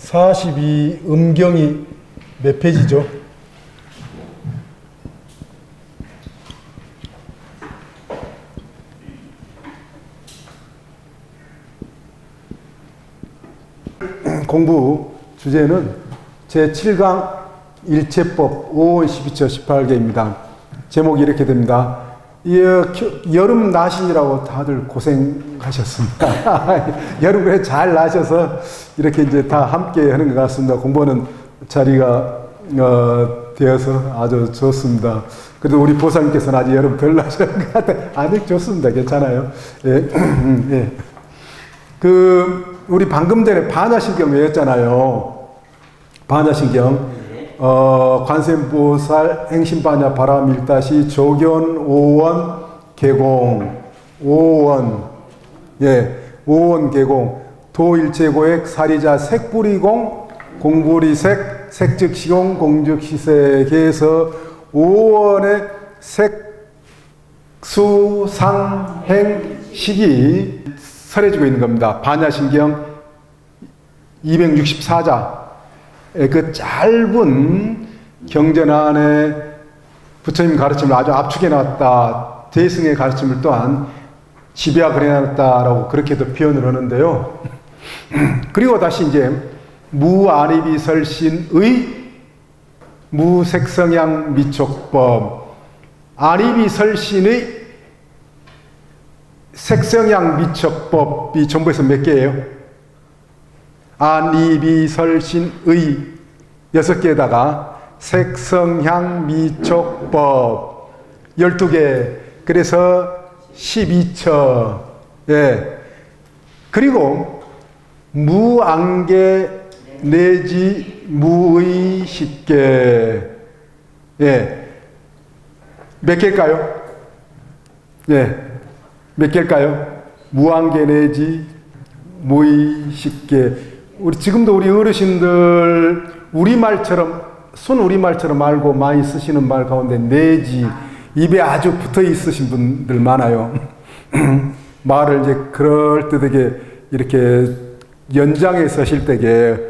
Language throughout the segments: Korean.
42 음경이 몇 페이지죠? 공부 주제는 제7강 일체법 5원 12처 18개입니다. 제목이 이렇게 됩니다. 여름 나신이라고 다들 고생하셨습니다. 여름에 잘 나셔서 이렇게 이제 다 함께 하는 것 같습니다. 공부하는 자리가 되어서 아주 좋습니다. 그래도 우리 보살님께서는 아직 여름 덜 나신 것 같아요. 아직 좋습니다. 괜찮아요. 예. 예. 우리 방금 전에 반야신경 외웠잖아요. 반야신경. 관세음보살 행심반야 바라밀다시 조견 5원 개공 5원 예 5원 개공 도일체고액 사리자 색불이공 공불이색 색즉시공 공즉시색에서 5원의 색수상행식이 설해지고 있는 겁니다. 반야신경 264자 그 짧은 경전 안에 부처님 가르침을 아주 압축해 놨다. 대승의 가르침을 또한 집약을 해놨다라고 그렇게도 표현을 하는데요. 그리고 다시 이제 무아니비설신의 무색성향 미촉법 아니비설신의 색성향 미촉법이 전부에서 몇 개예요? 아니비설신의 6개에다가 색성향 미촉법 12개 그래서 12처 예. 그리고 무안개 내지 무의식계 예. 몇 개일까요? 예. 몇 개일까요? 무안개 내지 무의식계 지금도 우리 어르신들 우리말처럼 순우리말처럼 알고 많이 쓰시는 말 가운데 내지 입에 아주 붙어 있으신 분들 많아요. 말을 이제 그럴듯하게 이렇게 연장해 쓰실 때게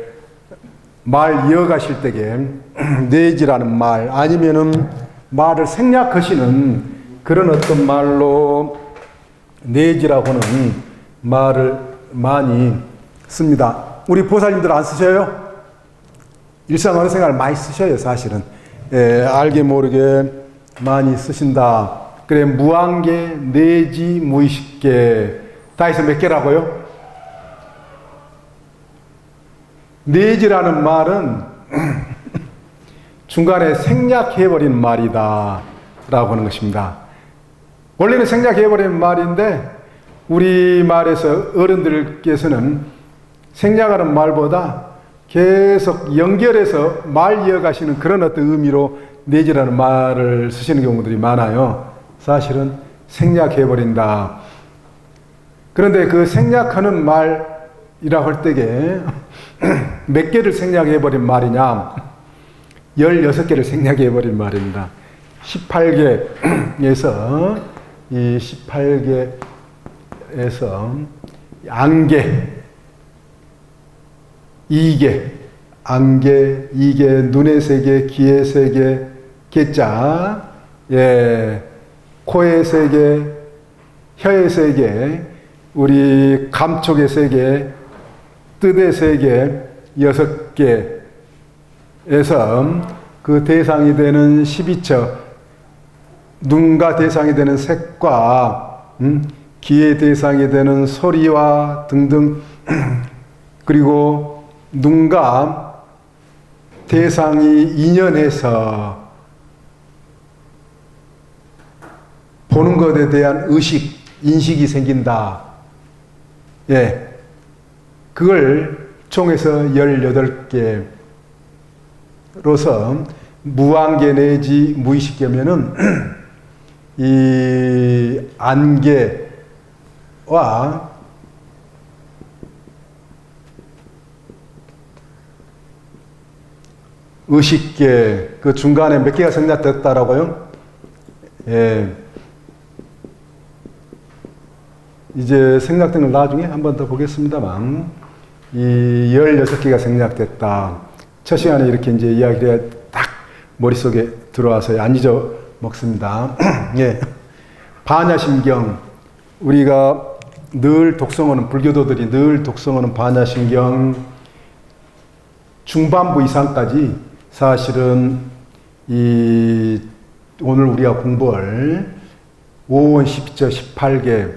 말 이어가실 때게 내지라는 말 아니면은 말을 생략하시는 그런 어떤 말로 내지라고 하는 말을 많이 씁니다. 우리 보살님들 안 쓰셔요? 일상생활 많이 쓰셔요, 사실은. 예, 알게 모르게 많이 쓰신다. 그래, 무안개, 내지, 무의식계. 다 해서 몇 개라고요? 내지라는 말은 중간에 생략해버린 말이다. 라고 하는 것입니다. 원래는 생략해버린 말인데, 우리 말에서 어른들께서는 생략하는 말보다 계속 연결해서 말 이어가시는 그런 어떤 의미로 내지라는 말을 쓰시는 경우들이 많아요. 사실은 생략해버린다. 그런데 그 생략하는 말이라고 할 때에 몇 개를 생략해버린 말이냐? 16개를 생략해버린 말입니다. 18개에서 이 18개에서 안개 이계, 안개, 이계, 눈의 세계, 귀의 세계, 개자, 예, 코의 세계, 혀의 세계, 우리 감촉의 세계, 뜻의 세계 6개에서 그 대상이 되는 12처, 눈과 대상이 되는 색과, 귀의 대상이 되는 소리와 등등, 그리고 눈과 대상이 인연해서 보는 것에 대한 의식, 인식이 생긴다. 예. 그걸 총해서 18개로서 무안개 내지 무의식계면은 이 안개와 의식계 그 중간에 몇 개가 생략됐다라고요? 예. 이제 생략된 걸 나중에 한 번 더 보겠습니다만 이 16개가 생략됐다. 첫 시간에 이렇게 이제 이야기를 딱 머릿속에 들어와서 안 잊어먹습니다. 예. 반야심경. 우리가 늘 독성하는, 불교도들이 늘 독성하는 반야심경 중반부 이상까지 사실은 이 오늘 우리가 공부할 5원 12조 18개에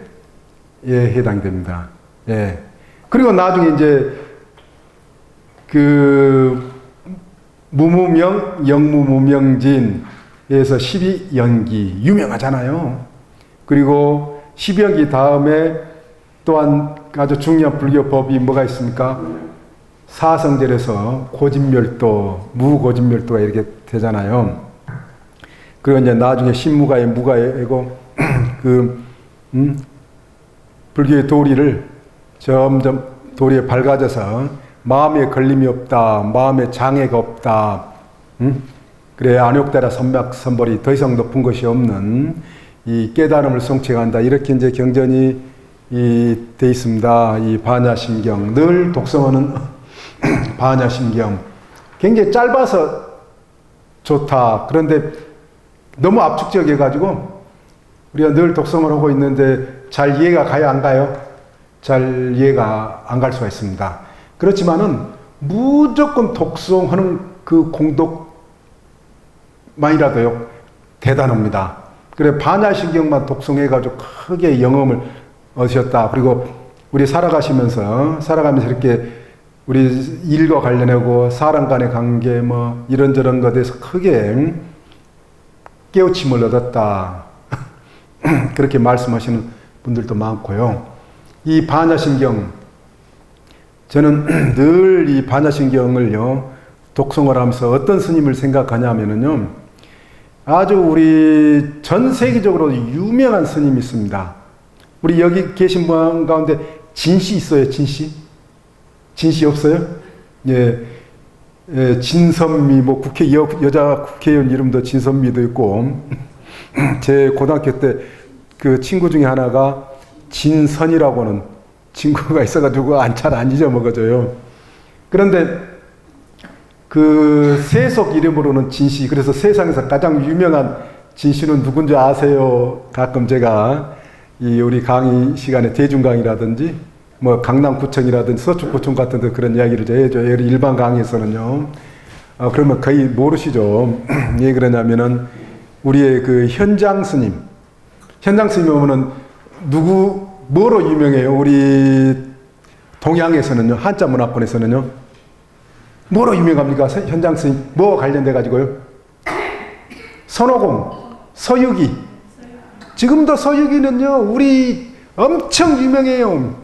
해당됩니다. 예. 그리고 나중에 이제 그 무무명, 영무무명진에서 12연기 유명하잖아요. 그리고 12연기 다음에 또한 아주 중요한 불교법이 뭐가 있습니까? 사성절에서 고진멸도, 무고진멸도가 이렇게 되잖아요. 그리고 이제 나중에 신무가의 무가이고 불교의 도리를 점점 도리에 밝아져서 마음에 걸림이 없다, 마음에 장애가 없다. 그래 안욕대라 선맥선벌이 더 이상 높은 것이 없는 이 깨달음을 성취한다. 이렇게 이제 경전이 돼 있습니다. 이 반야심경 늘 독성하는 반야심경 굉장히 짧아서 좋다. 그런데 너무 압축적이어가지고 우리가 늘 독성을 하고 있는데 잘 이해가 가요, 안 가요? 잘 이해가 안 갈 수가 있습니다. 그렇지만은 무조건 독성하는 그 공덕만이라도요 대단합니다. 그래 반야심경만 독성해가지고 크게 영험을 얻으셨다. 그리고 우리 살아가면서 이렇게 우리 일과 관련하고 사람 간의 관계 뭐 이런저런 것에 대해서 크게 깨우침을 얻었다. 그렇게 말씀하시는 분들도 많고요. 이 반야심경 저는 늘 이 반야심경을요 독성을 하면서 어떤 스님을 생각하냐면은요 아주 우리 전 세계적으로 유명한 스님이 있습니다. 우리 여기 계신 분 가운데 진씨 있어요? 진씨 없어요? 예, 예, 진선미 뭐 여자 국회의원 이름도 진선미도 있고 제 고등학교 때 그 친구 중에 하나가 진선이라고 하는 친구가 있어가지고 잘 안 잊어먹어져요. 그런데 그 세속 이름으로는 진씨, 그래서 세상에서 가장 유명한 진씨는 누군지 아세요? 가끔 제가 이 우리 강의 시간에 대중강의라든지 뭐 강남구청이라든지 서초구청 같은 데 그런 이야기를 해줘요. 일반 강의에서는요. 그러면 거의 모르시죠. 왜 그러냐면은 우리의 그 현장 스님 오면은 뭐로 유명해요? 우리 동양에서는요, 한자 문화권에서는요, 뭐로 유명합니까? 현장 스님, 뭐 관련돼 가지고요? 선호공, 서유기. 지금도 서유기는요, 우리 엄청 유명해요.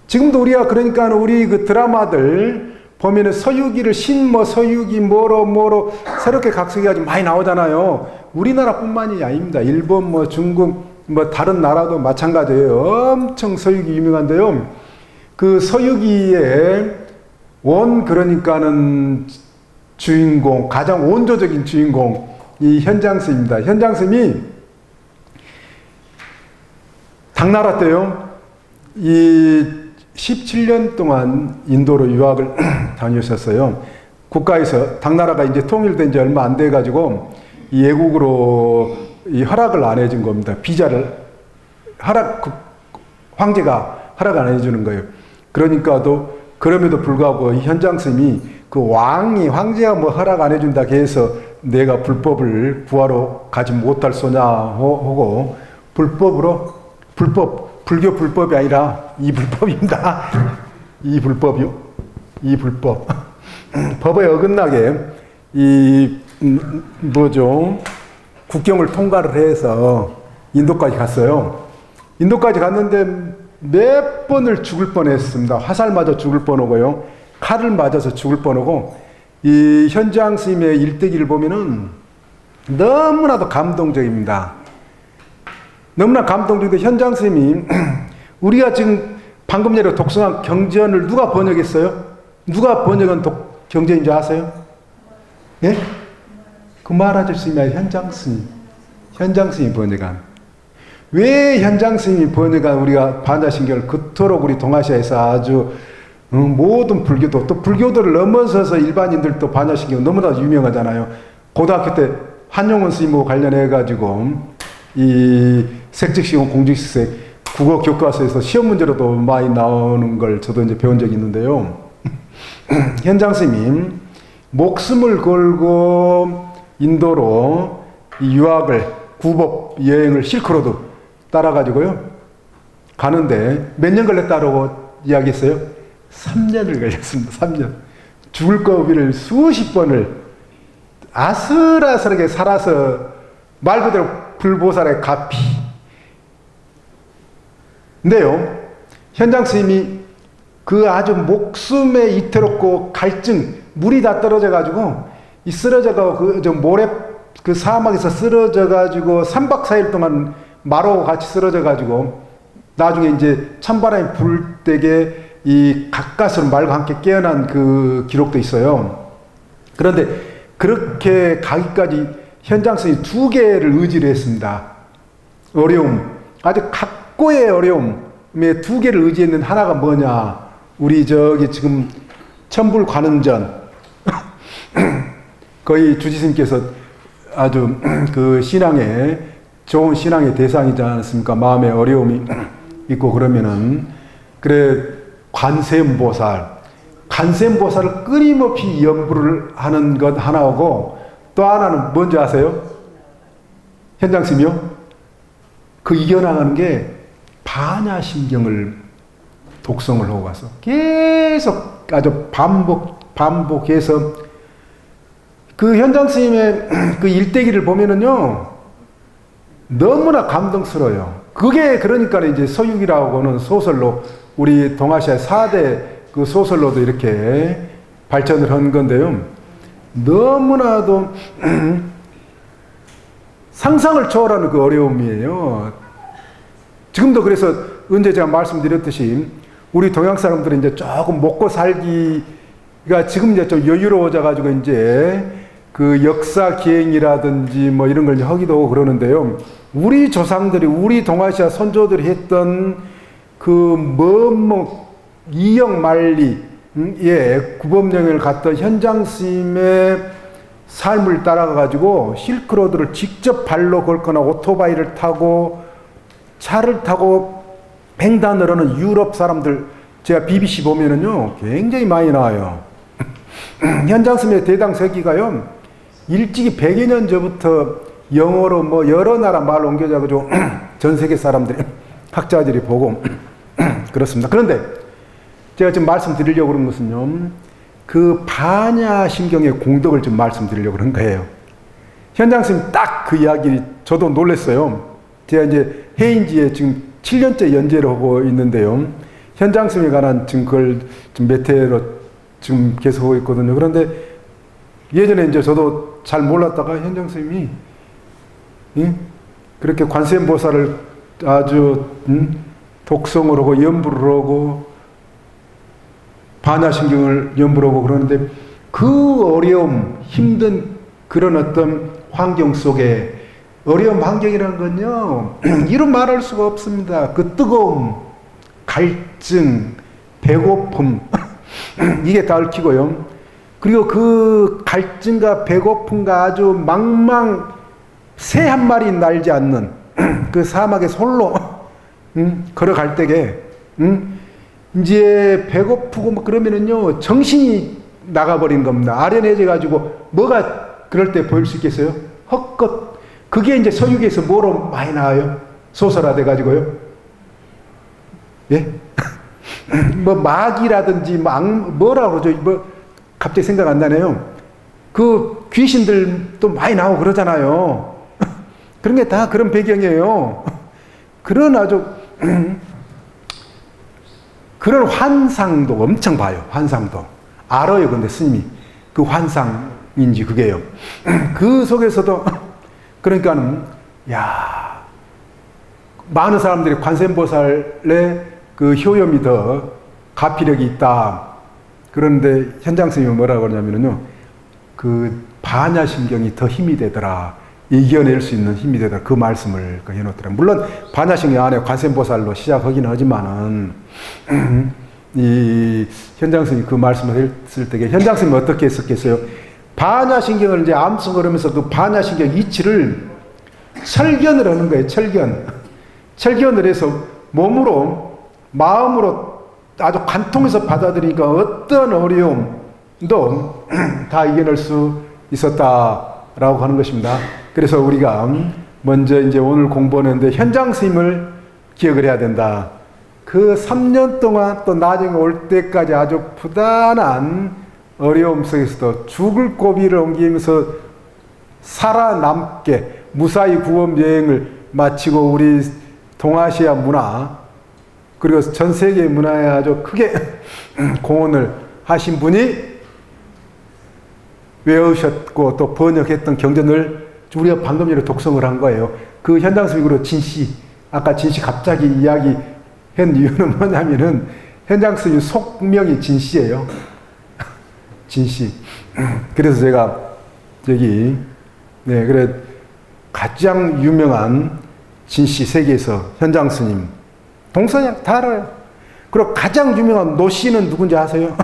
지금도 우리가 그러니까 우리 그 드라마들 보면은 서유기를 서유기 뭐로 새롭게 각색해가지고 많이 나오잖아요. 우리나라뿐만이 아닙니다. 일본 뭐 중국 뭐 다른 나라도 마찬가지예요. 엄청 서유기 유명한데요. 그 서유기의 그러니까는 주인공, 가장 원조적인 주인공, 이 현장스입니다. 현장스님이 당나라 때요, 이 17년 동안 인도로 유학을 다니셨어요. 국가에서, 당나라가 이제 통일된 지 얼마 안 돼가지고, 이 외국으로 이 허락을 안 해준 겁니다. 비자를, 황제가 허락 안 해주는 거예요. 그럼에도 불구하고 이 현장스님이 그 황제가 뭐 허락 안 해준다 해서 내가 불법을 구하러 가지 못할 소냐 하고 불교 불법이 아니라 이 불법입니다. 이 불법. 법에 어긋나게 국경을 통과를 해서 인도까지 갔어요. 인도까지 갔는데 몇 번을 죽을 뻔했습니다. 화살 맞아 죽을 뻔하고요. 칼을 맞아서 죽을 뻔하고 이 현장 스님의 일대기를 보면은 너무나도 감동적입니다. 너무나 감동적인데 현장 스님이 우리가 지금 방금 전에 독서한 경전을 누가 번역했어요? 누가 번역한 경전인 줄 아세요? 예? 그 마하라자 스님이 아니라 현장 스님이 번역한. 왜 현장 스님이 번역한 우리가 반야심경을 그토록 우리 동아시아에서 아주 모든 불교도, 또 불교도를 넘어서서 일반인들도 반야신경 너무나 유명하잖아요. 고등학교 때 한용운 스님하고 관련해가지고, 이 색즉시공 공직식색 국어 교과서에서 시험 문제로도 많이 나오는 걸 저도 이제 배운 적이 있는데요. 현장 스님, 목숨을 걸고 인도로 이 유학을, 구법 여행을 실크로드 따라가지고요. 가는데 몇 년 걸렸다고 이야기했어요? 3년을 걸렸습니다. 3년. 죽을 고비를 수십 번을 아슬아슬하게 살아서 말 그대로 불보살의 가피. 근데요, 현장 스님이 그 아주 목숨에 이태롭고 갈증, 물이 다 떨어져가지고, 이 쓰러져가고, 모래, 그 사막에서 쓰러져가지고, 3박 4일 동안 마로하고 같이 쓰러져가지고, 나중에 이제 찬바람이 불 때게 이 가까스로 말과 함께 깨어난 그 기록도 있어요. 그런데 그렇게 가기까지 현장 스님이 2개를 의지를 했습니다. 어려움, 아주 각고의 어려움에 2개를 의지했는 하나가 뭐냐? 우리 저기 지금 천불 관음전 거의 주지스님께서 아주 그 신앙의 좋은 신앙의 대상이지 않습니까? 마음에 어려움이 있고 그러면은 그래 관세음보살을 끊임없이 연부를 하는 것 하나고 또 하나는 뭔지 아세요? 현장스님이요? 그 이겨나가는 게 반야심경을 독성을 하고 가서 계속 아주 반복해서 그 현장 스님의 그 일대기를 보면은요 너무나 감동스러워요. 그게 그러니까 이제 서유기라고는 소설로 우리 동아시아 4대 그 소설로도 이렇게 발전을 한 건데요. 너무나도 상상을 초월하는 그 어려움이에요. 지금도 그래서 언제 제가 말씀드렸듯이 우리 동양 사람들은 이제 조금 먹고 살기가 지금 이제 좀 여유로워져 가지고 이제 그 역사 기행이라든지 뭐 이런 걸 하기도 하고 그러는데요. 우리 조상들이, 우리 동아시아 선조들이 했던 그 이영만리의 구법여행을 갔던 현장 스님의 삶을 따라가 가지고 실크로드를 직접 발로 걷거나 오토바이를 타고 차를 타고 횡단을 하는 유럽 사람들, 제가 BBC 보면은요 굉장히 많이 나와요. 현장 스님의 대당서기가요 일찍이 100여 년 전부터 영어로 뭐 여러 나라 말로 옮겨져가지고 전 세계 사람들이 학자들이 보고 그렇습니다. 그런데 제가 지금 말씀드리려고 그런 것은요 그 반야심경의 공덕을 좀 말씀드리려고 그런 거예요. 현장 스님 딱 그 이야기 저도 놀랐어요. 제가 이제 해인지에 지금 7년째 연재를 하고 있는데요. 현장 스님에 관한 지금 그걸 좀 몇 회로 지금 계속 하고 있거든요. 그런데 예전에 이제 저도 잘 몰랐다가 현장 스님이 그렇게 관세음보살을 아주 독성을 하고 연부를 하고 반야심경을 연부를 하고 그러는데 그 어려움, 힘든 그런 어떤 환경 속에 어려운 환경이라는 건요 이루 말할 수가 없습니다. 그 뜨거움, 갈증, 배고픔 이게 다 얽히고요. 그리고 그 갈증과 배고픔과 아주 새 한 마리 날지 않는 그 사막에 홀로 걸어갈 때게 이제 배고프고 뭐 그러면은요 정신이 나가버린 겁니다. 아련해져 가지고 뭐가 그럴 때 보일 수 있겠어요? 헛것. 그게 이제 서유기에서 뭐로 많이 나와요? 소설화돼 가지고요. 예? 뭐 마귀라든지 뭐라고 그러죠? 뭐 갑자기 생각 안 나네요. 그 귀신들도 많이 나오고 그러잖아요. 그런 게 다 그런 배경이에요. 그런 아주 그런 환상도 엄청 봐요. 환상도 알아요. 근데 스님이 그 환상인지 그게요. 그 속에서도 그러니까는 야 많은 사람들이 관세음보살의 그 효염이 더 가피력이 있다. 그런데 현장 스님이 뭐라고 그러냐면요, 그 반야심경이 더 힘이 되더라. 이겨낼 수 있는 힘이 되더라. 그 말씀을 해놓더라. 물론 반야심경 안에 관세음보살로 시작하긴 하지만은 이 현장스님이 그 말씀을 했을 때 현장스님이 어떻게 했었겠어요? 반야신경을 이제 암송하면서 그 반야신경 이치를 철견을 하는 거예요. 철견을 해서 몸으로 마음으로 아주 관통해서 받아들이니까 어떤 어려움도 다 이겨낼 수 있었다라고 하는 것입니다. 그래서 우리가 먼저 이제 오늘 공부하는데 현장 스님을 기억을 해야 된다. 그 3년 동안 또 나중에 올 때까지 아주 부단한 어려움 속에서도 죽을 고비를 옮기면서 살아남게 무사히 구원 여행을 마치고 우리 동아시아 문화 그리고 전 세계 문화에 아주 크게 공헌을 하신 분이 외우셨고 또 번역했던 경전을 우리가 방금 전에 독송을 한 거예요. 그 현장스님으로 진씨, 아까 진씨 갑자기 이야기한 이유는 뭐냐면은 현장스님 속명이 진씨예요. 진씨. 그래서 제가 그래 가장 유명한 진씨 세계에서 현장스님 동서양 다 알아요. 그리고 가장 유명한 노씨는 누군지 아세요?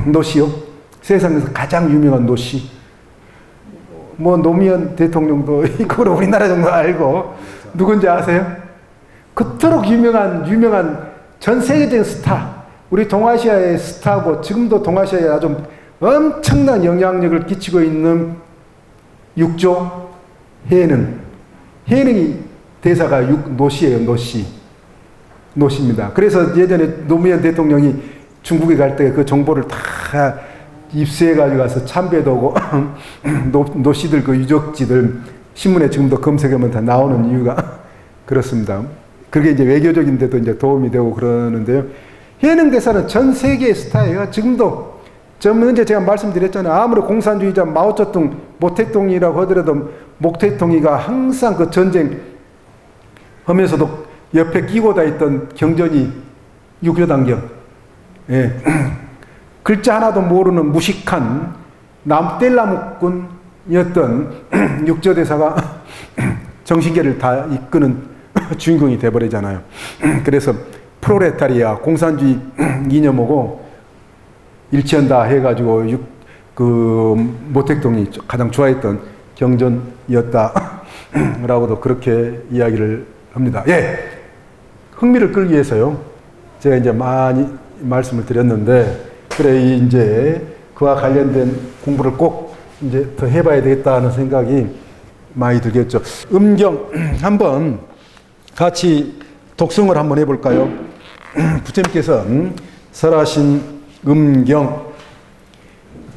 노씨요? 세상에서 가장 유명한 노씨. 뭐 노무현 대통령도 이거로 우리나라 정도 알고 누군지 아세요? 그토록 유명한 전 세계적인 스타, 우리 동아시아의 스타고 지금도 동아시아에 아주 엄청난 영향력을 끼치고 있는 육조 해능이 대사가 노씨예요. 노씨입니다. 그래서 예전에 노무현 대통령이 중국에 갈 때 그 정보를 다 입수해가지고 가서 참배도 오고 노씨들 그 유적지들 신문에 지금도 검색하면 다 나오는 이유가 그렇습니다. 그게 이제 외교적인데도 이제 도움이 되고 그러는데요. 해능 대사는 전 세계의 스타예요. 지금도 먼저 제가 말씀드렸잖아요. 아무리 공산주의자 마오쩌둥, 모택동이라고 하더라도 모택동이가 항상 그 전쟁 하면서도 옆에 끼고 다녔던 경전이 육조단경. 예. 글자 하나도 모르는 무식한 남뗄나무꾼이었던 육조대사가 정신계를 다 이끄는 주인공이 돼버리잖아요. 그래서 프로레타리아 공산주의 이념하고 일치한다 해가지고 모택동이 가장 좋아했던 경전이었다라고도 그렇게 이야기를 합니다. 예, 흥미를 끌기 위해서요. 제가 이제 많이 말씀을 드렸는데 그래 이제 그와 관련된 공부를 꼭 이제 더 해봐야 되겠다는 생각이 많이 들겠죠. 음경 한번 같이 독송을 한번 해볼까요? 부처님께서 설하신 음경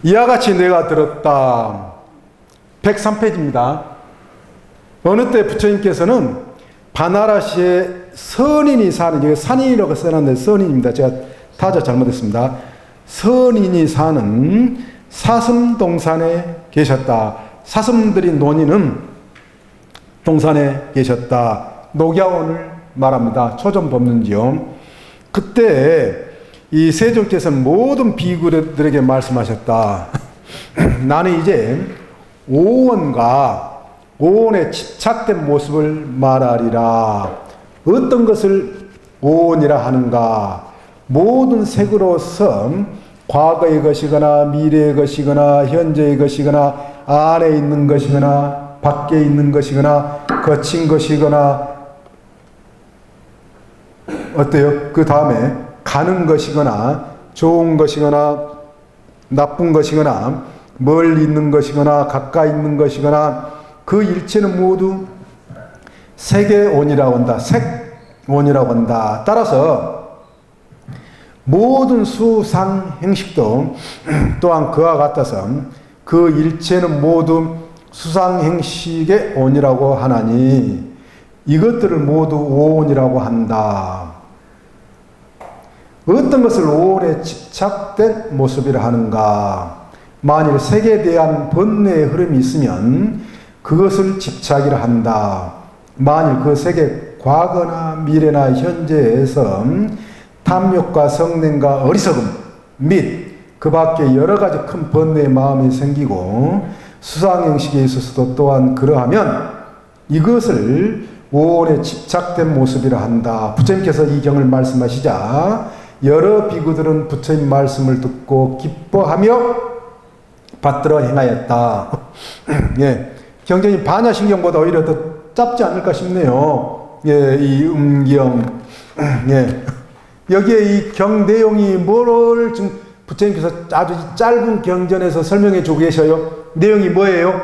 이와 같이 내가 들었다. 103페이지입니다. 어느 때 부처님께서는 바나라시에 선인이 사는, 여기 산인이라고 써놨는데 선인입니다. 제가 타자 잘못했습니다. 선인이 사는 사슴동산에 계셨다. 사슴들이 논이는 동산에 계셨다. 녹야원을 말합니다. 초전법문지요. 그때 이 세존께서는 모든 비구들에게 말씀하셨다. 나는 이제 오원과 오원에 집착된 모습을 말하리라. 어떤 것을 오원이라 하는가? 모든 색으로서 과거의 것이거나 미래의 것이거나 현재의 것이거나 안에 있는 것이거나 밖에 있는 것이거나 거친 것이거나 어때요? 그 다음에 가는 것이거나 좋은 것이거나 나쁜 것이거나 멀리 있는 것이거나 가까이 있는 것이거나 그 일체는 모두 색의 온이라고 한다. 색온이라고 한다. 따라서 모든 수상 행식도 또한 그와 같아서 그 일체는 모두 수상 행식의 온이라고 하나니 이것들을 모두 오온이라고 한다. 어떤 것을 오온에 집착된 모습이라 하는가? 만일 색에 대한 번뇌의 흐름이 있으면 그것을 집착이라 한다. 만일 그 색의 과거나 미래나 현재에서 탐욕과 성냄과 어리석음 및 그 밖에 여러 가지 큰 번뇌의 마음이 생기고 수상행식에 있어서도 또한 그러하면 이것을 오온에 집착된 모습이라 한다. 부처님께서 이 경을 말씀하시자 여러 비구들은 부처님 말씀을 듣고 기뻐하며 받들어 행하였다. 예, 경전이 반야신경보다 오히려 더 짧지 않을까 싶네요. 예, 이 음경. 예, 여기에 이 경 내용이 뭐를 지금 부처님께서 아주 짧은 경전에서 설명해 주고 계셔요. 내용이 뭐예요?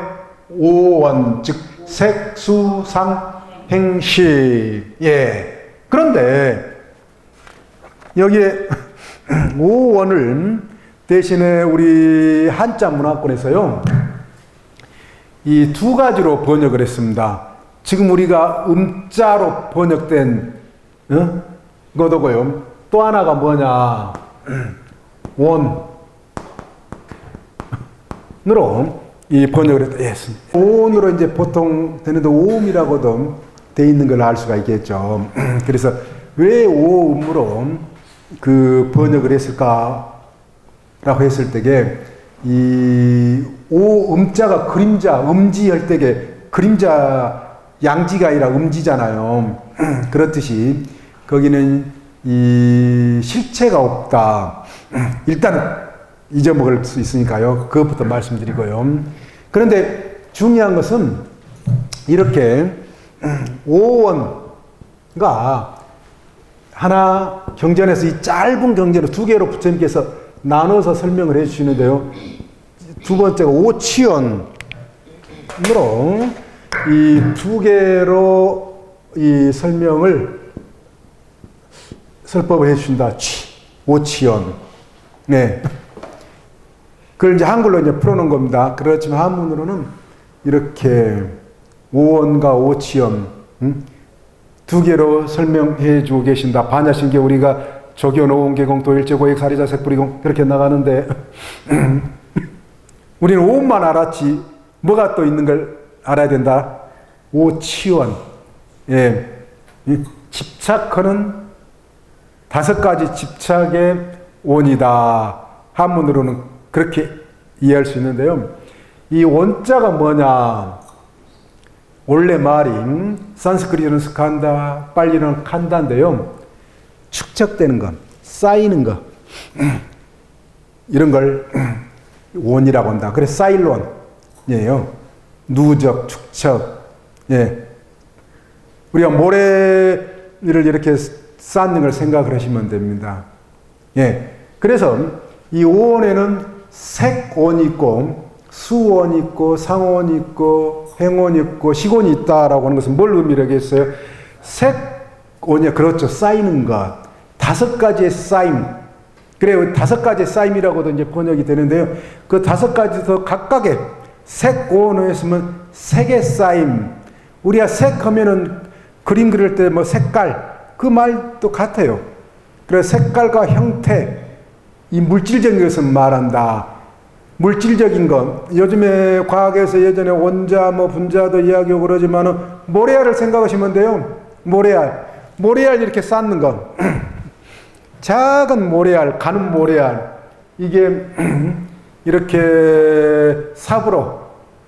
오원, 즉 색수상 행시. 예. 그런데 여기에 오원을 대신에 우리 한자 문화권에서요, 이 두 가지로 번역을 했습니다. 지금 우리가 음자로 번역된 거더고요. 또 하나가 뭐냐? 원으로 이 번역을 했다. 예. 오원으로 이제 보통 되는데 오음이라고도 돼 있는 걸 알 수가 있겠죠. 그래서 왜 오음으로 그 번역을 했을까라고 했을 때게 이 오음자가 그림자, 음지할 때게 그림자 양지가 아니라 음지잖아요. 그렇듯이 거기는 이 실체가 없다. 일단 잊어먹을 수 있으니까요. 그것부터 말씀드리고요. 그런데 중요한 것은 이렇게 오원가 하나 경전에서 이 짧은 경전을 두 개로 부처님께서 나눠서 설명을 해 주시는데요. 두 번째가 오치연으로 이 두 개로 이 설법을 해 주신다. 오치연. 네. 그걸 이제 한글로 이제 풀어놓은 겁니다. 그렇지만 한문으로는 이렇게 오원과 오치연, 두 개로 설명해 주고 계신다. 반야신계 우리가 조견오원 개공도 일제고액 사리자 색불이공 그렇게 나가는데 우리는 오원만 알았지 뭐가 또 있는 걸 알아야 된다. 오치원. 예. 집착하는 다섯 가지 집착의 원이다. 한문으로는 그렇게 이해할 수 있는데요. 이 원자가 뭐냐? 원래 말이 산스크리트는 스칸다, 빨리는 칸다인데요. 축적되는 것, 쌓이는 것, 이런 걸 원이라고 한다. 그래서 쌓일원이에요. 누적, 축적. 예. 우리가 모래를 이렇게 쌓는 걸 생각을 하시면 됩니다. 예. 그래서 이 오원에는 색원이 있고, 수원이 있고, 상원이 있고, 행원이 있고, 식원이 있다라고 하는 것은 뭘 의미를 하겠어요? 색원이, 그렇죠. 쌓이는 것. 다섯 가지의 쌓임. 그래요. 다섯 가지의 쌓임이라고도 이제 번역이 되는데요. 그 다섯 가지도 각각의 색원을 했으면 색의 쌓임. 우리가 색 하면은 그림 그릴 때 뭐 색깔, 그 말도 같아요. 그래서 색깔과 형태, 이 물질적인 것을 말한다. 물질적인 것. 요즘에 과학에서 예전에 원자, 뭐 분자도 이야기하고 그러지만은 모래알을 생각하시면 돼요. 모래알 이렇게 쌓는 것. 작은 모래알, 가는 모래알. 이게 이렇게 삽으로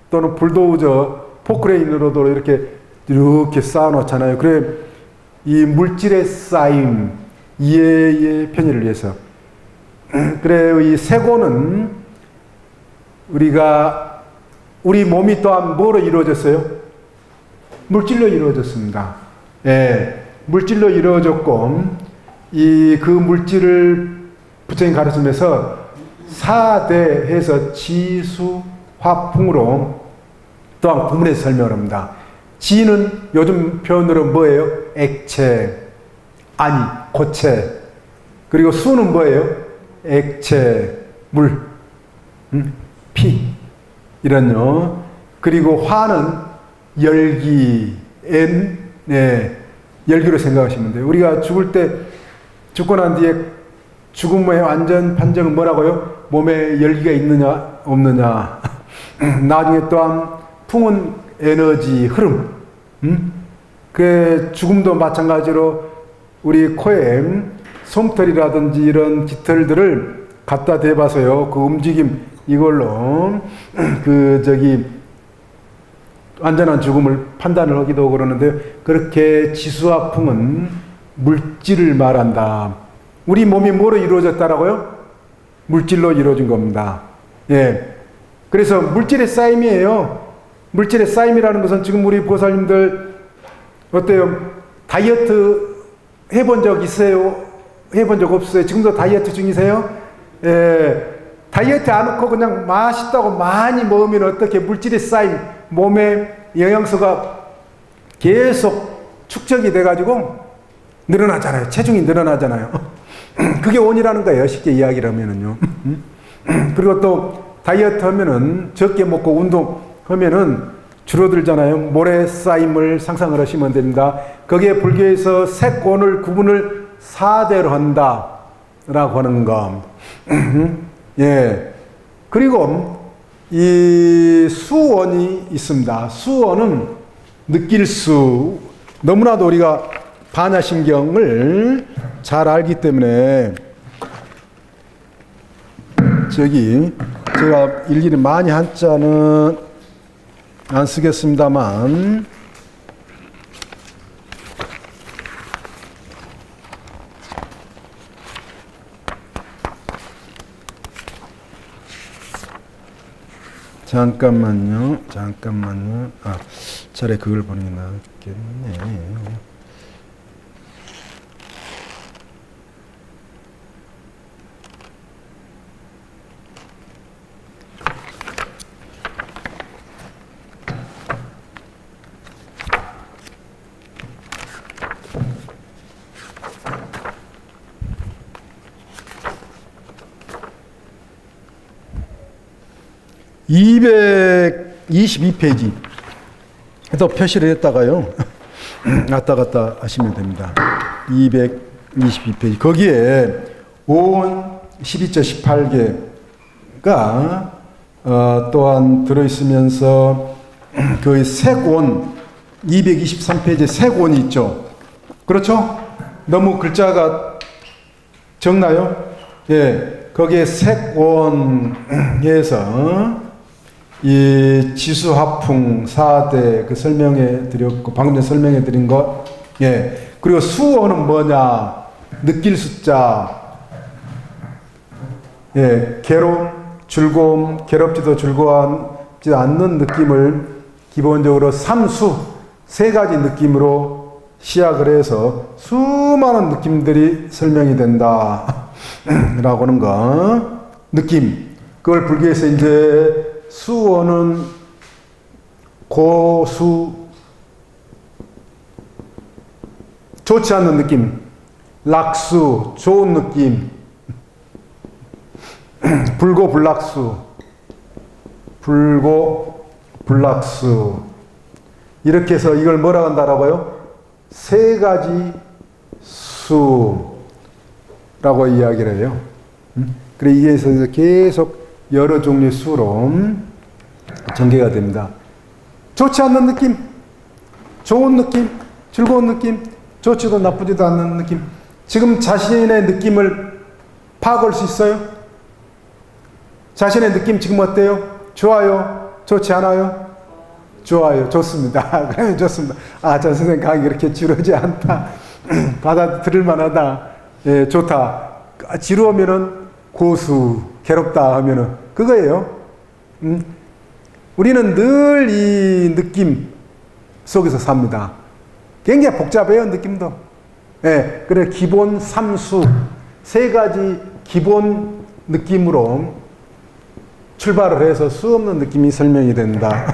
또는 불도저, 포크레인으로도 이렇게 쌓아 놓잖아요. 그래, 이 물질의 쌓임, 이해의 편의를 위해서. 그래, 이 색오는 우리 몸이 또한 뭐로 이루어졌어요? 물질로 이루어졌습니다. 예, 물질로 이루어졌고, 그 물질을 부처님 가르치면서 사대해서 지수, 화풍으로 또한 구문에서 설명을 합니다. 지는 요즘 표현으로 뭐예요? 액체, 아니, 고체. 그리고 수는 뭐예요? 액체, 물, 피, 이런요. 그리고 화는 열기, 열기로 생각하시면 돼요. 우리가 죽고 난 뒤에 죽음의 완전 판정은 뭐라고요? 몸에 열기가 있느냐, 없느냐. 나중에 또한 풍은 에너지, 흐름. 그 죽음도 마찬가지로 우리 코에 솜털이라든지 이런 깃털들을 갖다 대봐서요. 그 움직임, 이걸로 완전한 죽음을 판단을 하기도 하고 그러는데, 그렇게 지수와 풍은 물질을 말한다. 우리 몸이 뭐로 이루어졌다라고요? 물질로 이루어진 겁니다. 예. 그래서 물질의 쌓임이에요. 물질의 쌓임이라는 것은 지금 우리 보살님들 어때요? 다이어트 해본 적 있어요? 해본 적 없어요? 지금도 다이어트 중이세요? 예. 다이어트 안 하고 그냥 맛있다고 많이 먹으면 어떻게 물질의 쌓임, 몸에 영양소가 계속 축적이 돼가지고 늘어나잖아요. 체중이 늘어나잖아요. 그게 원이라는 거예요. 쉽게 이야기를 하면은요. 그리고 또 다이어트 하면은 적게 먹고 운동하면은 줄어들잖아요. 모래 쌓임을 상상을 하시면 됩니다. 거기에 불교에서 색온을 구분을 4대로 한다 라고 하는 거. 예. 그리고 이 수원이 있습니다. 수원은 느낄 수, 너무나도 우리가 반야신경을 잘 알기 때문에 저기 제가 일일이 많이 한자는 안 쓰겠습니다만 잠깐만요. 차라리 그걸 보는 게 낫겠네. (222페이지) 또 표시를 했다가요 왔다 갔다 하시면 됩니다. 222페이지 거기에 오온 12조 18개가 또한 들어있으면서 그 색온 223페이지에 색온이 있죠. 그렇죠? 너무 글자가 적나요? 예, 거기에 색온에서 이 지수화풍 4대 그 설명해 드렸고, 방금 전에 설명해 드린 것. 예. 그리고 수어는 뭐냐? 느낄 숫자. 예. 괴로움, 즐거움, 괴롭지도 즐거워하지 않는 느낌을 기본적으로 삼수, 세 가지 느낌으로 시작을 해서 수많은 느낌들이 설명이 된다. 라고 하는 거. 느낌. 그걸 불교에서 이제 수어는 고수, 좋지 않는 느낌, 락수, 좋은 느낌, 불고불락수, 불고불락수. 이렇게 해서 이걸 뭐라 한다라고요? 세 가지 수라고 이야기를 해요. 그래, 이게서 계속 여러 종류의 수로 전개가 됩니다. 좋지 않는 느낌, 좋은 느낌, 즐거운 느낌, 좋지도 나쁘지도 않는 느낌. 지금 자신의 느낌을 파악할 수 있어요? 자신의 느낌 지금 어때요? 좋아요? 좋지 않아요? 좋아요. 좋습니다. 그러면 좋습니다. 아, 저 선생님 강의 그렇게 지루하지 않다. 받아들일 만하다. 예, 좋다. 지루하면은 고수, 괴롭다 하면은 그거예요. 우리는 늘 이 느낌 속에서 삽니다. 굉장히 복잡해요, 느낌도. 예, 그래 기본 삼수 세 가지 기본 느낌으로 출발을 해서 수 없는 느낌이 설명이 된다.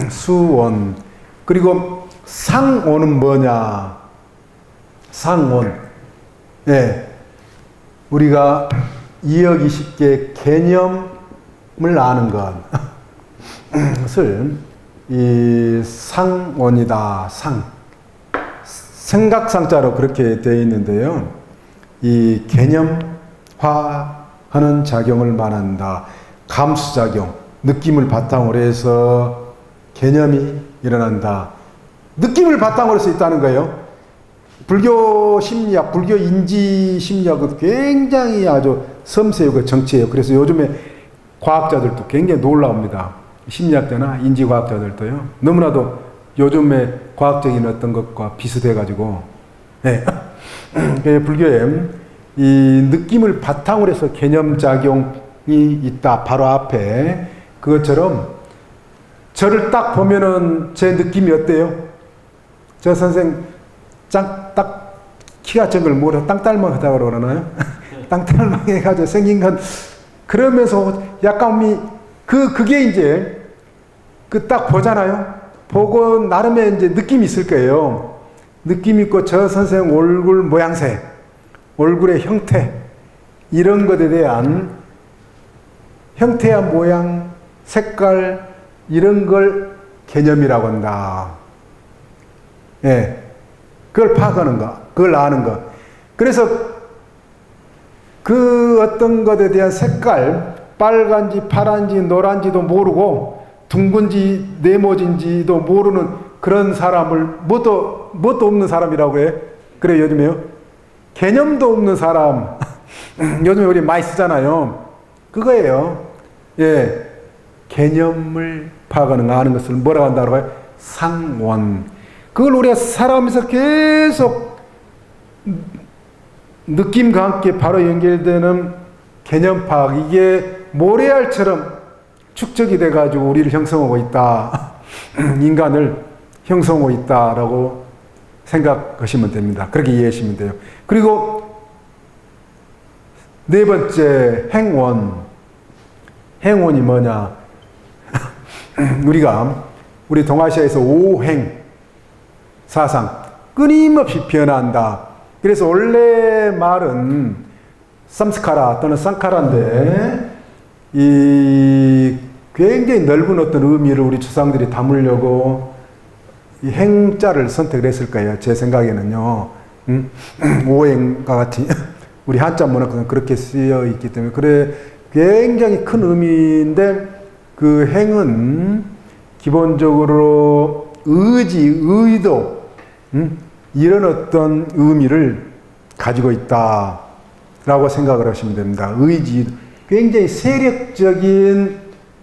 수원. 그리고 상원은 뭐냐? 상원. 예, 우리가 이해하기 쉽게 개념을 아는 것을 이 상원이다. 생각상자로 그렇게 되어 있는데요. 이 개념화하는 작용을 말한다. 감수작용, 느낌을 바탕으로 해서 개념이 일어난다. 느낌을 바탕으로 해서 있다는 거예요. 불교 심리학, 불교 인지 심리학은 굉장히 아주 섬세하고 정치해요. 그래서 요즘에 과학자들도 굉장히 놀라웁니다. 심리학자나 인지과학자들도요. 너무나도 요즘에 과학적인 어떤 것과 비슷해가지고, 네. 불교에 이 느낌을 바탕으로 해서 개념작용이 있다. 바로 앞에. 그것처럼 저를 딱 보면은 제 느낌이 어때요? 저 선생 딱 키가 적을 뭐라 땅딸망하다고 그러나요? 땅딸망해가지고 생긴 건 그러면서 약간 그게 이제 그 딱 보잖아요. 보고 나름의 이제 느낌이 있을 거예요. 느낌 있고 저 선생 얼굴 모양새, 얼굴의 형태 이런 것에 대한 형태와 모양, 색깔 이런 걸 개념이라고 한다. 예, 그걸 파악하는 거, 그걸 아는 거. 그래서 그 어떤 것에 대한 색깔, 빨간지, 파란지, 노란지도 모르고 둥근지, 네모진지도 모르는 그런 사람을 뭣도 없는 사람이라고 해. 그래 요즘에요. 개념도 없는 사람. 요즘에 우리 많이 쓰잖아요. 그거예요. 예, 개념을 파악하는 아는 것을 뭐라고 한다고 해요? 상원. 그걸 우리가 살아가면서 계속 느낌과 함께 바로 연결되는 개념 파악. 이게 모래알처럼 축적이 돼가지고 우리를 형성하고 있다. 인간을 형성하고 있다라고 생각하시면 됩니다. 그렇게 이해하시면 돼요. 그리고 네 번째 행원. 행원이 뭐냐? 우리 동아시아에서 오행 사상 끊임없이 변한다. 그래서 원래 말은 삼스카라 또는 상카라인데 이 굉장히 넓은 어떤 의미를 우리 조상들이 담으려고 이 행자를 선택을 했을 거예요. 제 생각에는요. 오행과 같이 우리 한자 문학은 그렇게 쓰여 있기 때문에 그래 굉장히 큰 의미인데 그 행은 기본적으로 의지, 의도 이런 어떤 의미를 가지고 있다라고 생각을 하시면 됩니다. 의지, 굉장히 세력적인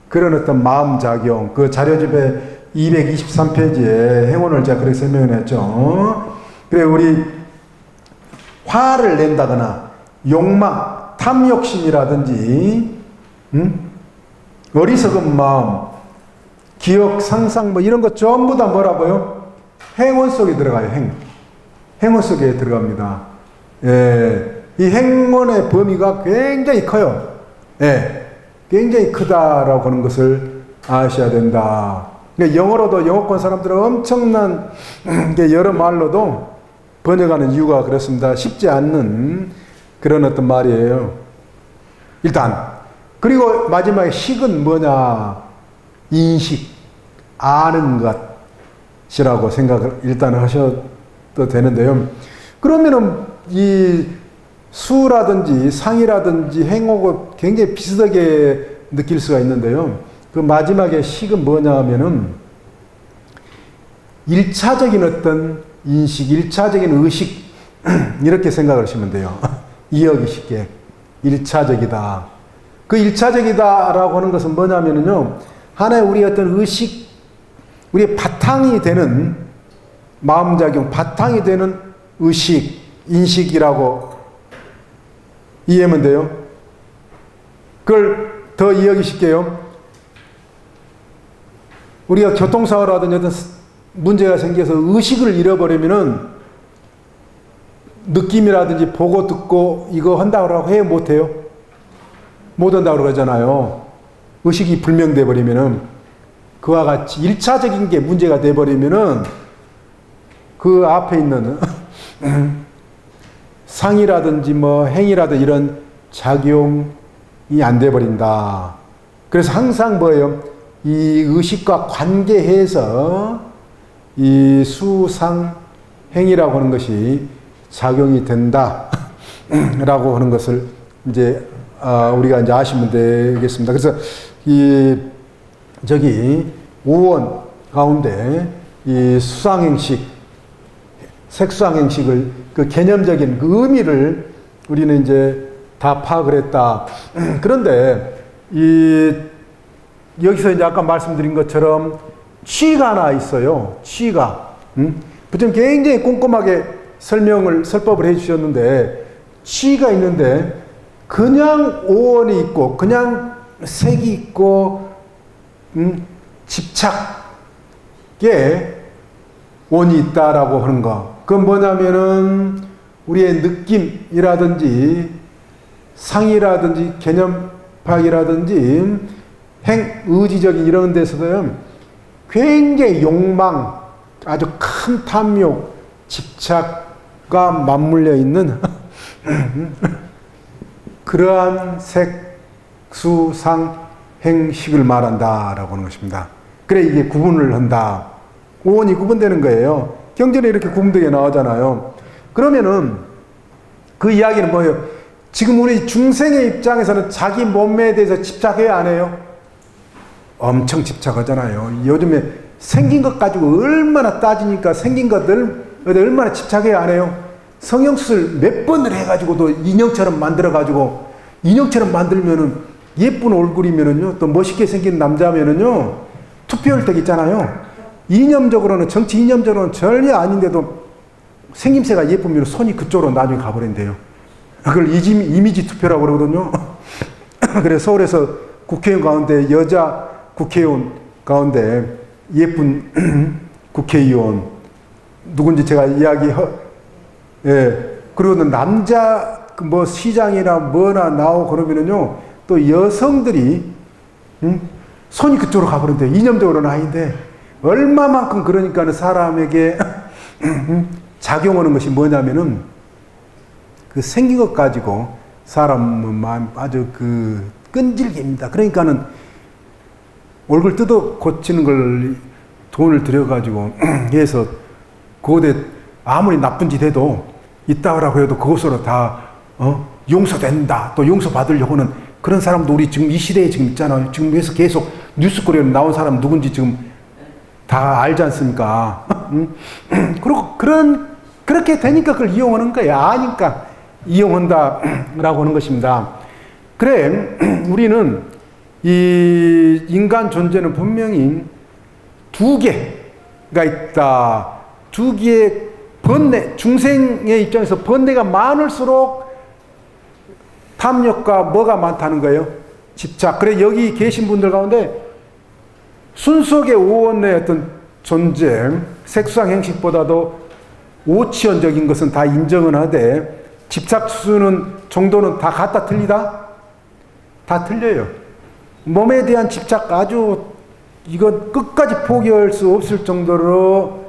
그런 어떤 마음작용, 그 자료집에 223페이지에 행운을 제가 그렇게 설명을 했죠. 그래, 우리 화를 낸다거나 욕망, 탐욕심이라든지, 어리석은 마음, 기억, 상상, 뭐 이런 것 전부 다 뭐라고요? 행운 속에 들어가요, 행운 속에 들어갑니다. 예. 이 행운의 범위가 굉장히 커요. 예. 굉장히 크다라고 하는 것을 아셔야 된다. 그러니까 영어로도 영어권 사람들은 엄청난 여러 말로도 번역하는 이유가 그렇습니다. 쉽지 않는 그런 어떤 말이에요. 일단 그리고 마지막에 식은 뭐냐? 인식, 아는 것이라고 생각을 일단 하셔도 되는데요. 그러면은 이 수라든지 상이라든지 행하고 굉장히 비슷하게 느낄 수가 있는데요. 그 마지막에 식은 뭐냐 하면은 1차적인 어떤 인식, 1차적인 의식 이렇게 생각을 하시면 돼요. 이해하기 쉽게 1차적이다. 그 1차적이다라고 하는 것은 뭐냐면요. 하나의 우리 어떤 의식, 우리의 바탕이 되는 마음작용, 바탕이 되는 의식, 인식이라고 이해하면 돼요. 그걸 더 이해하기 쉽게요. 우리가 교통사고라든지 어떤 문제가 생겨서 의식을 잃어버리면은 느낌이라든지 보고 듣고 이거 한다고 해요? 못해요? 못 한다고 그러잖아요. 의식이 불명돼 버리면은 그와 같이 1차적인 게 문제가 돼 버리면은 그 앞에 있는 상이라든지 뭐 행이라든지 이런 작용이 안 돼 버린다. 그래서 항상 뭐예요? 이 의식과 관계해서 이 수상 행이라고 하는 것이 작용이 된다. 라고 하는 것을 이제 우리가 이제 아시면 되겠습니다. 그래서 저기 5원 가운데 이 수상행식, 색수상행식을 그 개념적인 그 의미를 우리는 이제 다 파악을 했다. 그런데 여기서 이제 아까 말씀드린 것처럼 취가 하나 있어요. 취가. 부처님 굉장히 꼼꼼하게 설법을 해주셨는데 시가 있는데 그냥 오원이 있고 그냥 색이 있고 집착에 원이 있다라고 하는 거. 그건 뭐냐면은 우리의 느낌이라든지 상이라든지 개념파악이라든지 행의지적인 이런 데서도요 굉장히 욕망, 아주 큰 탐욕, 집착과 맞물려 있는 그러한 색, 수, 상, 행식을 말한다라고 하는 것입니다. 그래 이게 구분을 한다. 오원이 구분되는 거예요. 경전에 이렇게 구분되게 나오잖아요. 그러면은 그 이야기는 뭐예요? 지금 우리 중생의 입장에서는 자기 몸매에 대해서 집착해야 안 해요? 엄청 집착하잖아요. 요즘에 생긴 것 가지고 얼마나 따지니까 생긴 것들 얼마나 집착해야 안 해요? 성형수술 몇 번을 해가지고도 인형처럼 만들어가지고 인형처럼 만들면은 예쁜 얼굴이면은요 또 멋있게 생긴 남자면은요 투표할 때 있잖아요. 이념적으로는 정치 이념적으로는 전혀 아닌데도 생김새가 예쁘면 손이 그쪽으로 나중에 가버린대요. 그걸 이미지 투표라고 그러거든요. 그래서 서울에서 국회의원 가운데 여자 국회의원 가운데 예쁜 국회의원 누군지 제가 예. 그리고는 남자 뭐 시장이나 뭐나 나오고 그러면은요 또 여성들이 손이 그쪽으로 가버린대. 이념적으로는 아닌데 얼마만큼 그러니까는 사람에게 작용하는 것이 뭐냐면은 그 생긴 것 가지고 사람은 마음 아주 그 끈질깁니다. 그러니까는 얼굴 뜯어 고치는 걸 돈을 들여가지고 해서 그곳에 아무리 나쁜 짓 해도 있다라고 해도 그것으로 다 용서된다. 또 용서받으려고 하는 그런 사람도 우리 지금 이 시대에 지금 있잖아요. 지금 그래서 계속 뉴스거리에 나온 사람 누군지 지금 다 알지 않습니까? 그리고 그렇게 되니까 그걸 이용하는 거야. 아니까 이용한다라고 하는 것입니다. 그래, 우리는 이 인간 존재는 분명히 두 개가 있다. 두 개의 번뇌, 중생의 입장에서 번뇌가 많을수록 탐욕과 뭐가 많다는 거예요? 집착. 그래, 여기 계신 분들 가운데 순수하게 오원의 어떤 존재, 색수상 행식보다도 오치원적인 것은 다 인정은 하되 집착 수는 정도는 다 같다 틀리다? 다 틀려요. 몸에 대한 집착 아주 이건 끝까지 포기할 수 없을 정도로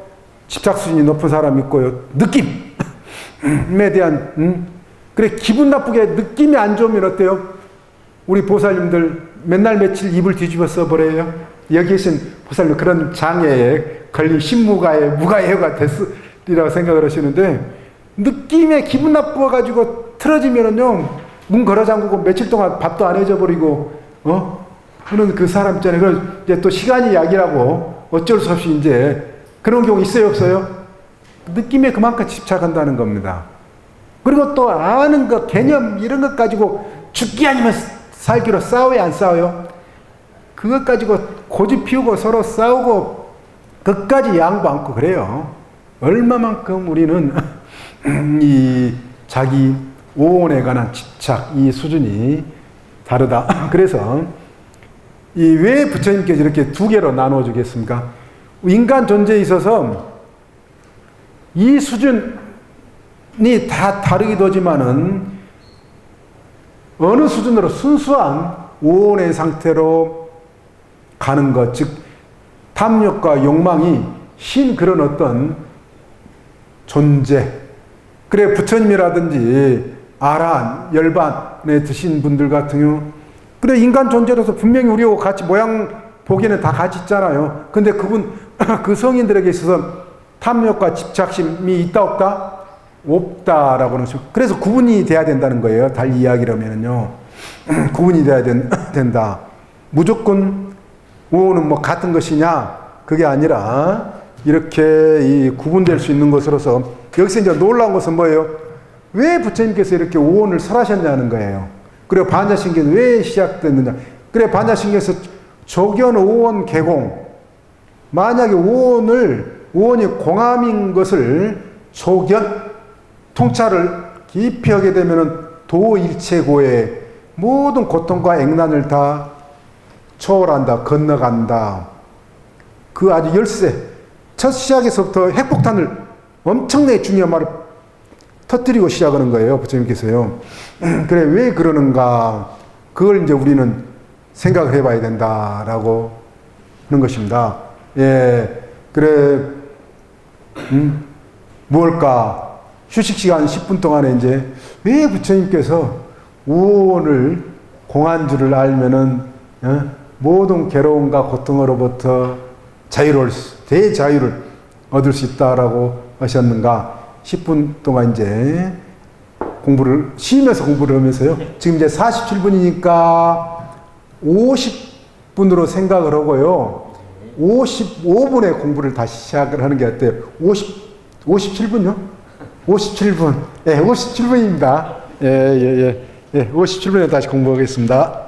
집착 수준이 높은 사람이 있고요. 느낌에 대한 그래 기분 나쁘게 느낌이 안 좋으면 어때요? 우리 보살님들 맨날 며칠 입을 뒤집어 써버려요. 여기 계신 보살님 그런 장애에 걸린 신무가의 무가해가 됐으리라고 생각을 하시는데 느낌에 기분 나빠가지고 틀어지면은요 문 걸어 잠그고 며칠 동안 밥도 안 해줘 버리고 하는 그 사람 있잖아요. 그걸 이제 또 시간이 약이라고 어쩔 수 없이 이제 그런 경우 있어요 없어요? 느낌에 그만큼 집착한다는 겁니다. 그리고 또 아는 것 개념 이런 것 가지고 죽기 아니면 살기로 싸워야 안 싸워요? 그것 가지고 고집 피우고 서로 싸우고 끝까지 양보 않고 그래요. 얼마만큼 우리는 이 자기 오온에 관한 집착 이 수준이 다르다. 그래서 이 왜 부처님께서 이렇게 두 개로 나누어 주겠습니까? 인간 존재에 있어서 이 수준이 다 다르기도 하지만은 어느 수준으로 순수한 오온의 상태로 가는 것, 즉 탐욕과 욕망이 신 그런 어떤 존재. 그래 부처님이라든지 아란, 열반에 드신 분들 같은 경우 그래 인간 존재로서 분명히 우리하고 같이 모양 보기에는 다 같이 있잖아요. 근데 그분 그 성인들에게 있어서 탐욕과 집착심이 있다 없다? 없다라고 하는 거죠. 그래서 구분이 돼야 된다는 거예요. 달리 이야기라면요. 구분이 돼야 된다. 무조건 오는 뭐 같은 것이냐? 그게 아니라 이렇게 이 구분될 수 있는 것으로서 여기서 이제 놀라운 것은 뭐예요? 왜 부처님께서 이렇게 오온을 설하셨냐는 거예요. 그리고 반야신경은 왜 시작됐느냐? 그래 반야신경에서 조견 오온 개공 만약에 오온이 공함인 것을 조견 통찰을 깊이 하게 되면은 도일체고의 모든 고통과 액난을 다 초월한다, 건너간다. 그 아주 열쇠, 첫 시작에서부터 핵폭탄을 엄청나게 중요한 말을 터뜨리고 시작하는 거예요, 부처님께서요. 그래, 왜 그러는가? 그걸 이제 우리는 생각을 해봐야 된다라고 하는 것입니다. 예, 그래, 무엇일까? 휴식 시간 10분 동안에 이제 왜 부처님께서 우원을 공한 줄을 알면은 모든 괴로움과 고통으로부터 대자유를 얻을 수 있다라고 하셨는가? 10분 동안 이제 쉬면서 공부를 하면서요. 지금 이제 47분이니까 50분으로 생각을 하고요. 55분에 공부를 다시 시작을 하는 게 어때요? 57분요? 57분. 예, 57분입니다. 예, 57분에 다시 공부하겠습니다.